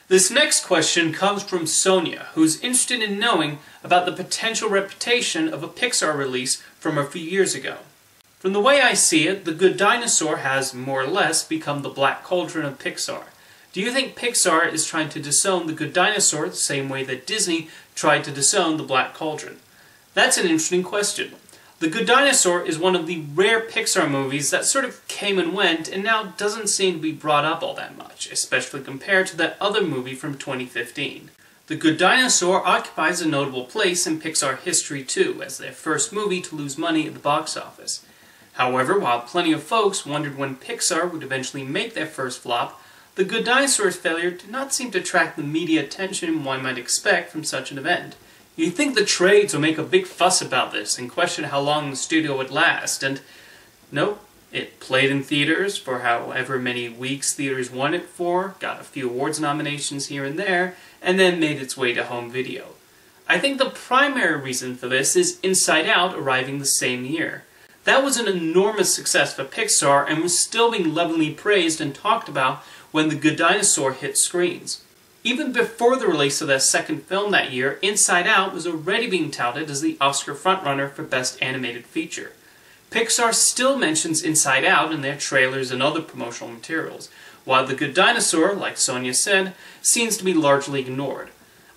This next question comes from Sonia, who's interested in knowing about the potential reputation of a Pixar release from a few years ago. From the way I see it, The Good Dinosaur has, more or less, become the black cauldron of Pixar. Do you think Pixar is trying to disown The Good Dinosaur the same way that Disney tried to disown the black cauldron? That's an interesting question. The Good Dinosaur is one of the rare Pixar movies that sort of came and went and now doesn't seem to be brought up all that much, especially compared to that other movie from 2015. The Good Dinosaur occupies a notable place in Pixar history too, as their first movie to lose money at the box office. However, while plenty of folks wondered when Pixar would eventually make their first flop, The Good Dinosaur's failure did not seem to attract the media attention one might expect from such an event. You'd think the trades would make a big fuss about this and question how long the studio would last, and nope, it played in theaters for however many weeks theaters wanted it for, got a few awards nominations here and there, and then made its way to home video. I think the primary reason for this is Inside Out arriving the same year. That was an enormous success for Pixar and was still being lovingly praised and talked about when The Good Dinosaur hit screens. Even before the release of their second film that year, Inside Out was already being touted as the Oscar frontrunner for Best Animated Feature. Pixar still mentions Inside Out in their trailers and other promotional materials, while The Good Dinosaur, like Sonia said, seems to be largely ignored.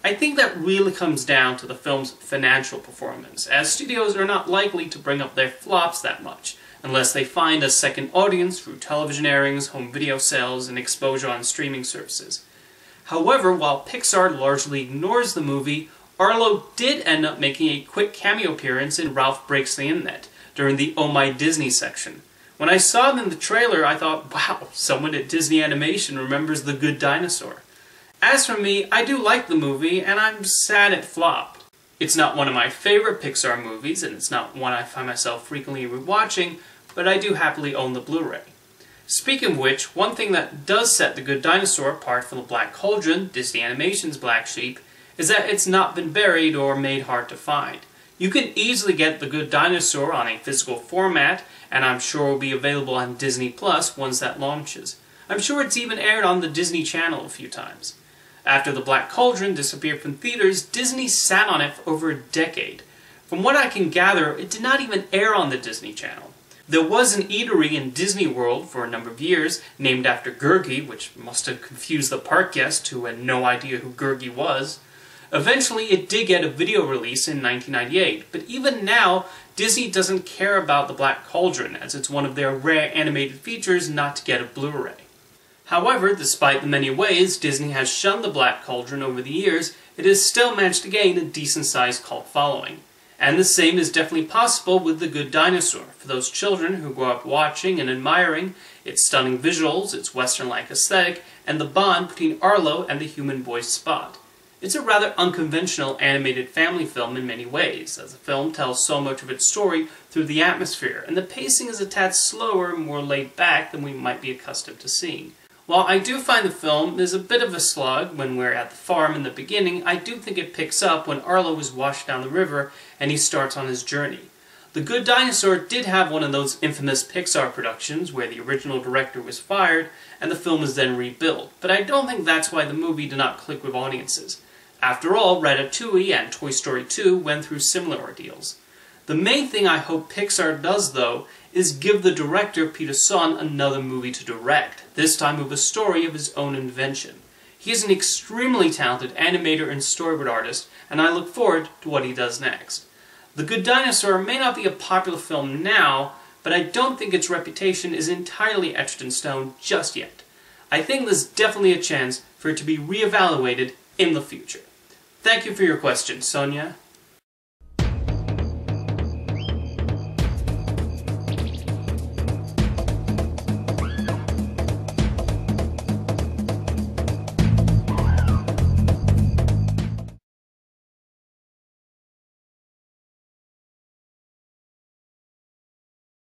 I think that really comes down to the film's financial performance, as studios are not likely to bring up their flops that much, unless they find a second audience through television airings, home video sales, and exposure on streaming services. However, while Pixar largely ignores the movie, Arlo did end up making a quick cameo appearance in Ralph Breaks the Internet during the Oh My Disney section. When I saw him in the trailer, I thought, wow, someone at Disney Animation remembers The Good Dinosaur. As for me, I do like the movie, and I'm sad it flopped. It's not one of my favorite Pixar movies, and it's not one I find myself frequently rewatching, but I do happily own the Blu-ray. Speaking of which, one thing that does set The Good Dinosaur apart from the Black Cauldron, Disney Animation's black sheep, is that it's not been buried or made hard to find. You can easily get The Good Dinosaur on a physical format, and I'm sure will be available on Disney Plus once that launches. I'm sure it's even aired on the Disney Channel a few times. After The Black Cauldron disappeared from theaters, Disney sat on it for over a decade. From what I can gather, it did not even air on the Disney Channel. There was an eatery in Disney World for a number of years, named after Gurgi, which must have confused the park guest who had no idea who Gurgi was. Eventually, it did get a video release in 1998, but even now, Disney doesn't care about The Black Cauldron, as it's one of their rare animated features not to get a Blu-ray. However, despite the many ways Disney has shunned The Black Cauldron over the years, it has still managed to gain a decent-sized cult following. And the same is definitely possible with The Good Dinosaur, for those children who grow up watching and admiring its stunning visuals, its Western-like aesthetic, and the bond between Arlo and the human boy Spot. It's a rather unconventional animated family film in many ways, as the film tells so much of its story through the atmosphere, and the pacing is a tad slower and more laid back than we might be accustomed to seeing. While I do find the film is a bit of a slug when we're at the farm in the beginning, I do think it picks up when Arlo is washed down the river and he starts on his journey. The Good Dinosaur did have one of those infamous Pixar productions where the original director was fired and the film was then rebuilt, but I don't think that's why the movie did not click with audiences. After all, Ratatouille and Toy Story 2 went through similar ordeals. The main thing I hope Pixar does, though, is give the director Peter Sohn another movie to direct, this time with a story of his own invention. He is an extremely talented animator and storyboard artist, and I look forward to what he does next. The Good Dinosaur may not be a popular film now, but I don't think its reputation is entirely etched in stone just yet. I think there's definitely a chance for it to be reevaluated in the future. Thank you for your question, Sonia.